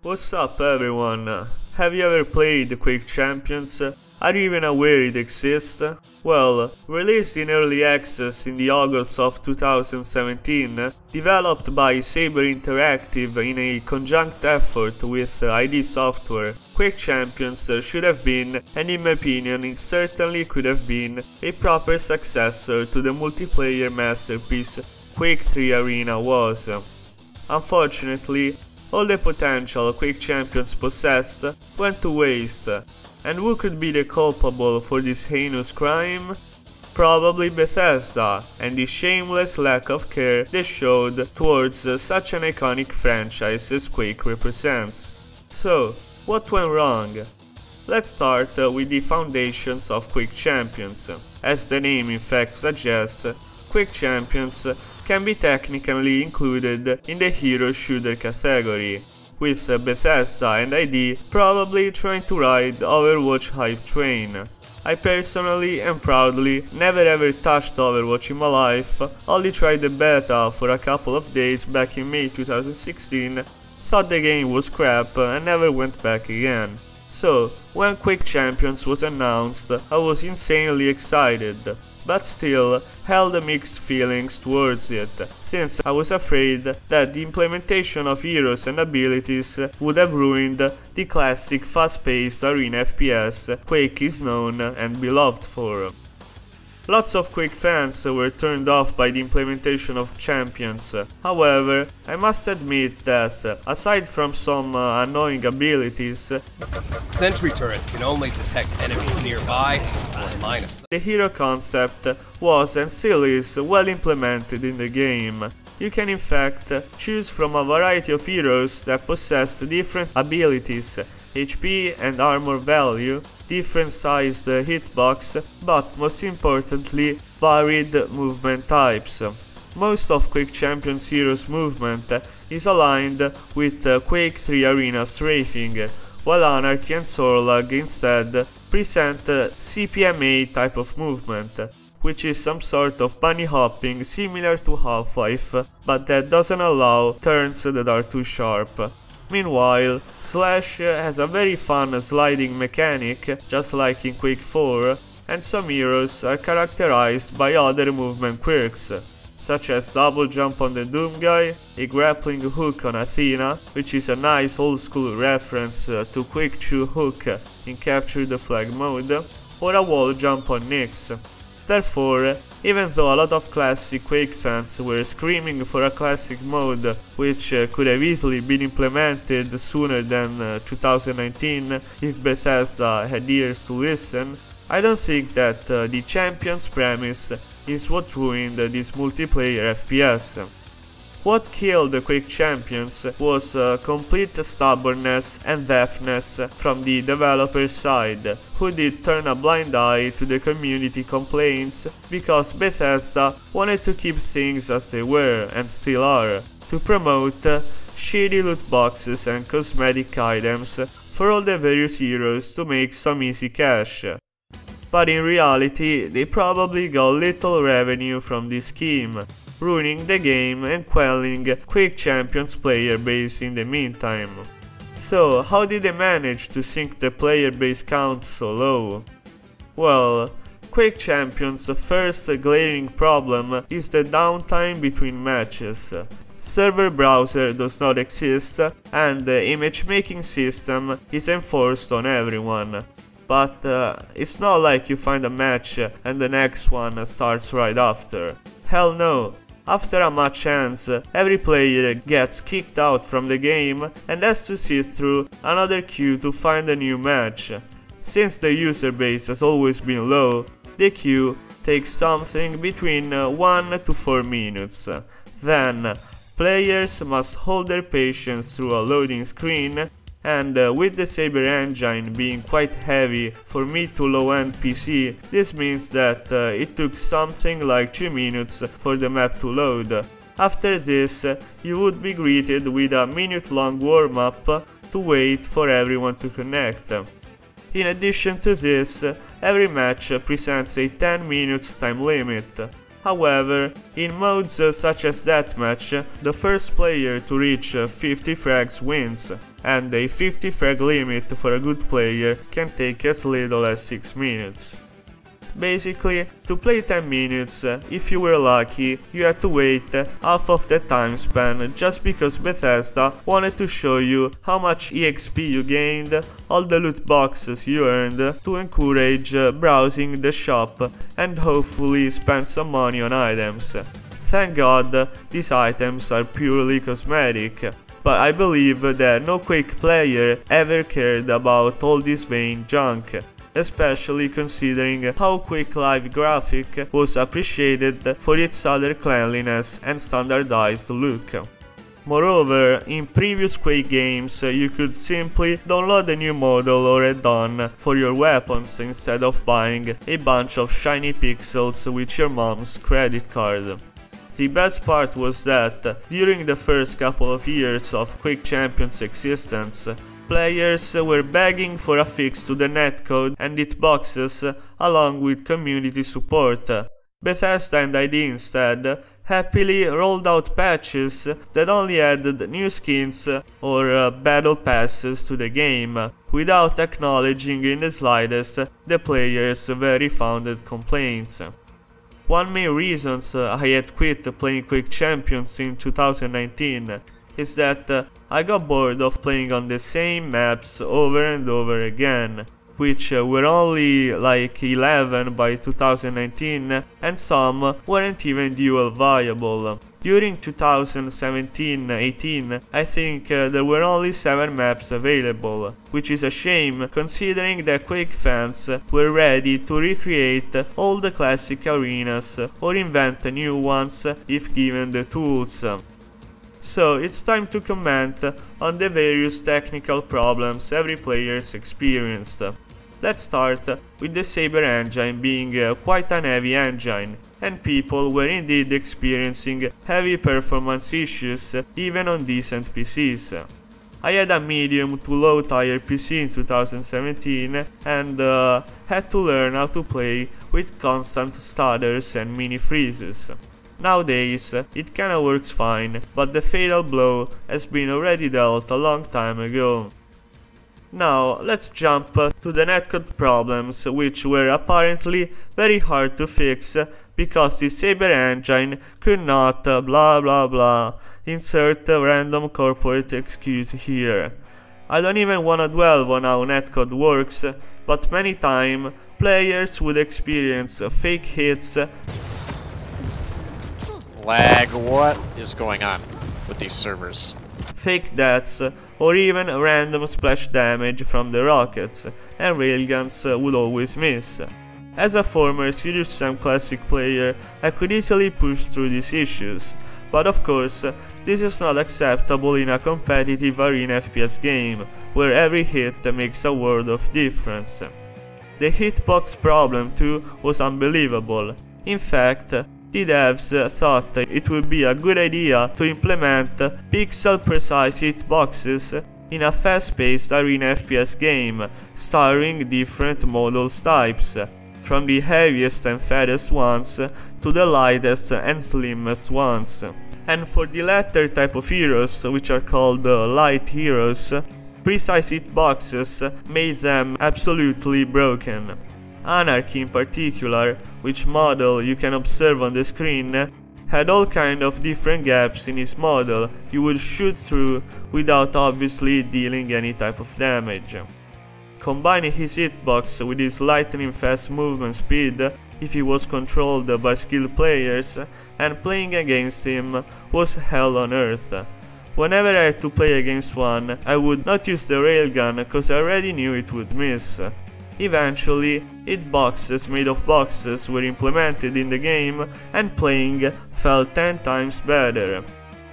What's up everyone? Have you ever played Quake Champions? Are you even aware it exists? Well, released in early access in the August of 2017, developed by Saber Interactive in a conjunct effort with ID Software, Quake Champions should have been, and in my opinion it certainly could have been, a proper successor to the multiplayer masterpiece Quake 3 Arena was. Unfortunately, all the potential Quake Champions possessed went to waste. And who could be the culpable for this heinous crime? Probably Bethesda, and the shameless lack of care they showed towards such an iconic franchise as Quake represents. So, what went wrong? Let's start with the foundations of Quake Champions. As the name in fact suggests, Quake Champions can be technically included in the hero shooter category, with Bethesda and ID probably trying to ride the Overwatch hype train. I personally and proudly never ever touched Overwatch in my life, only tried the beta for a couple of days back in May 2016, thought the game was crap and never went back again. So, when Quake Champions was announced, I was insanely excited, but still held mixed feelings towards it, since I was afraid that the implementation of heroes and abilities would have ruined the classic fast-paced ArenaFPS Quake is known and beloved for. Lots of Quake fans were turned off by the implementation of champions. However, I must admit that, aside from some annoying abilities, sentry turrets can only detect enemies nearby or in line of sight. The hero concept was and still is well implemented in the game. You can in fact choose from a variety of heroes that possess different abilities, HP and armor value, different sized hitbox, but most importantly, varied movement types. Most of Quake Champions heroes' movement is aligned with Quake 3 Arena strafing, while Anarchy and Sorlag instead present CPMA type of movement, which is some sort of bunny hopping similar to Half-Life, but that doesn't allow turns that are too sharp. Meanwhile, Slash has a very fun sliding mechanic, just like in Quake 4, and some heroes are characterized by other movement quirks, such as double jump on the Doom guy, a grappling hook on Athena, which is a nice old school reference to Quake 2 hook in Capture the Flag mode, or a wall jump on Nyx. Therefore, even though a lot of classic Quake fans were screaming for a classic mode, which could have easily been implemented sooner than 2019 if Bethesda had ears to listen, I don't think that the Champions premise is what ruined this multiplayer FPS. What killed the Quake Champions was complete stubbornness and deafness from the developer side, who did turn a blind eye to the community complaints because Bethesda wanted to keep things as they were and still are, to promote shitty loot boxes and cosmetic items for all the various heroes to make some easy cash. But in reality, they probably got little revenue from this scheme, ruining the game and quelling Quake Champions player base in the meantime. So, how did they manage to sink the player base count so low? Well, Quake Champions' first glaring problem is the downtime between matches. Server browser does not exist, and a matchmaking system is enforced on everyone. But it's not like you find a match and the next one starts right after. Hell no. After a match ends, every player gets kicked out from the game and has to sit through another queue to find a new match. Since the user base has always been low, the queue takes something between 1 to 4 minutes. Then, players must hold their patience through a loading screen, and with the Saber engine being quite heavy for mid to low-end PC, this means that it took something like 2 minutes for the map to load. After this, you would be greeted with a minute-long warm-up to wait for everyone to connect. In addition to this, every match presents a 10 minutes time limit. However, in modes such as Deathmatch, the first player to reach 50 frags wins, and a 50 frag limit for a good player can take as little as 6 minutes. Basically, to play 10 minutes, if you were lucky, you had to wait half of the time span just because Bethesda wanted to show you how much EXP you gained, all the loot boxes you earned, to encourage browsing the shop and hopefully spend some money on items. Thank God, these items are purely cosmetic, but I believe that no Quake player ever cared about all this vain junk, especially considering how Quake Live graphic was appreciated for its utter cleanliness and standardized look. Moreover, in previous Quake games you could simply download a new model or add-on for your weapons instead of buying a bunch of shiny pixels with your mom's credit card. The best part was that, during the first couple of years of Quake Champions' existence, players were begging for a fix to the netcode and hitboxes along with community support. Bethesda and ID instead happily rolled out patches that only added new skins or battle passes to the game, without acknowledging in the slightest the players' very founded complaints. One main reason I had quit playing Quake Champions in 2019 is that I got bored of playing on the same maps over and over again, which were only like 11 by 2019 and some weren't even dual viable. During 2017-18 I think there were only 7 maps available, which is a shame considering that Quake fans were ready to recreate all the classic arenas or invent new ones if given the tools. So it's time to comment on the various technical problems every player's experienced. Let's start with the Saber engine being quite an heavy engine, and people were indeed experiencing heavy performance issues even on decent PCs. I had a medium to low tier PC in 2017 and had to learn how to play with constant stutters and mini freezes. Nowadays it kinda works fine, but the fatal blow has been already dealt a long time ago. Now let's jump to the netcode problems, which were apparently very hard to fix because the Saber engine could not blah blah blah, insert a random corporate excuse here. I don't even wanna dwell on how netcode works, but many times players would experience fake hits. Lag, what is going on with these servers? Fake deaths, or even random splash damage from the rockets, and railguns would always miss. As a former Serious Sam Classic player, I could easily push through these issues, but of course, this is not acceptable in a competitive ArenaFPS game, where every hit makes a world of difference. The hitbox problem too was unbelievable. In fact, the devs thought it would be a good idea to implement pixel-precise hitboxes in a fast-paced ArenaFPS game, starring different models types, from the heaviest and fattest ones to the lightest and slimmest ones. And for the latter type of heroes, which are called light heroes, precise hitboxes made them absolutely broken. Anarchy in particular, which model you can observe on the screen, had all kind of different gaps in his model you would shoot through without obviously dealing any type of damage. Combining his hitbox with his lightning fast movement speed, if he was controlled by skilled players, and playing against him was hell on earth. Whenever I had to play against one, I would not use the railgun cause I already knew it would miss. Eventually, hitboxes made of boxes were implemented in the game and playing felt 10 times better.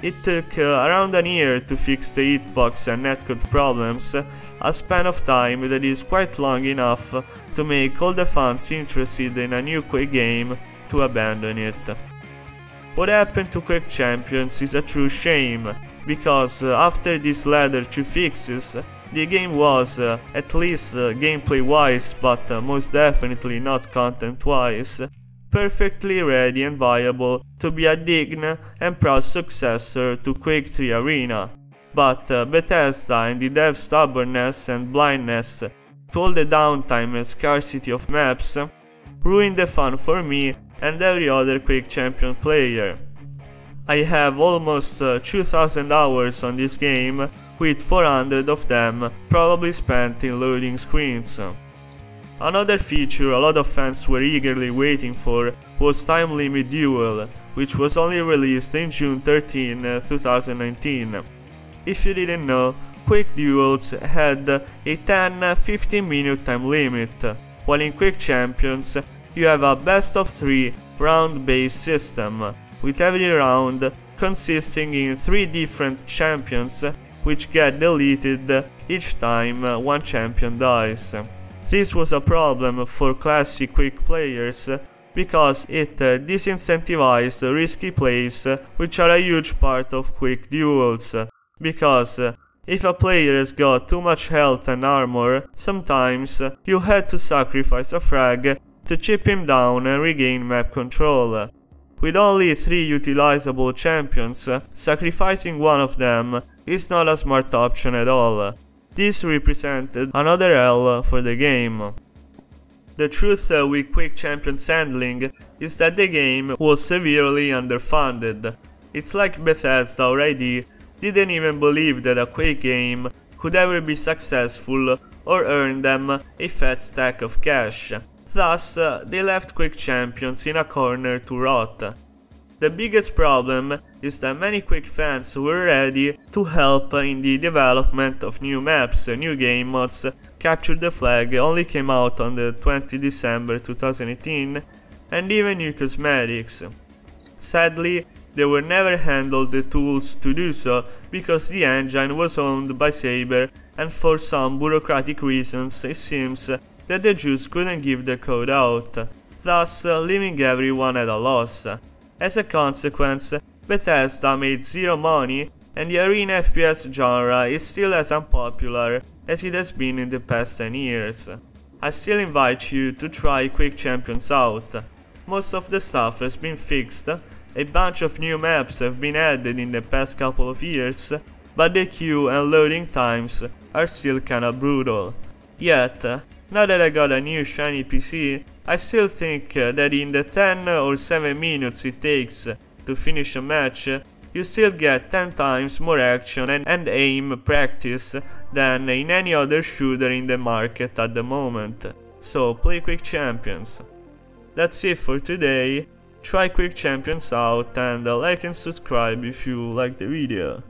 It took around a year to fix the hitbox and netcode problems, a span of time that is quite long enough to make all the fans interested in a new Quake game to abandon it. What happened to Quake Champions is a true shame, because after these latter 2 fixes, the game was, at least gameplay wise but most definitely not content wise, perfectly ready and viable to be a dign and proud successor to Quake 3 Arena. But Bethesda and the dev's stubbornness and blindness to all the downtime and scarcity of maps ruined the fun for me and every other Quake Champion player. I have almost 2000 hours on this game, with 400 of them probably spent in loading screens. Another feature a lot of fans were eagerly waiting for was Time Limit Duel, which was only released in June 13, 2019. If you didn't know, Quake Duels had a 10-15 minute time limit, while in Quake Champions you have a best of 3 round-based system, with every round consisting in 3 different champions which get deleted each time one champion dies. This was a problem for classic Quake players because it disincentivized risky plays, which are a huge part of Quake Duels, because if a player has got too much health and armor, sometimes you had to sacrifice a frag to chip him down and regain map control. With only 3 utilizable champions, sacrificing one of them is not a smart option at all. This represented another L for the game. The truth with Quake Champions handling is that the game was severely underfunded. It's like Bethesda or ID didn't even believe that a Quake game could ever be successful or earn them a fat stack of cash. Thus, they left Quake Champions in a corner to rot. The biggest problem is that many Quake fans who were ready to help in the development of new maps, new game mods, Capture the Flag only came out on the 20 December 2018, and even new cosmetics. Sadly, they were never handled the tools to do so because the engine was owned by Saber, and for some bureaucratic reasons it seems that the Jews couldn't give the code out, thus leaving everyone at a loss. As a consequence, Bethesda made zero money, and the ArenaFPS genre is still as unpopular as it has been in the past 10 years. I still invite you to try Quake Champions out. Most of the stuff has been fixed, a bunch of new maps have been added in the past couple of years, but the queue and loading times are still kinda brutal. Yet, now that I got a new shiny PC, I still think that in the 10 or 7 minutes it takes to finish a match, you still get 10 times more action and aim practice than in any other shooter in the market at the moment. So play Quake Champions. That's it for today. Try Quake Champions out and like and subscribe if you like the video.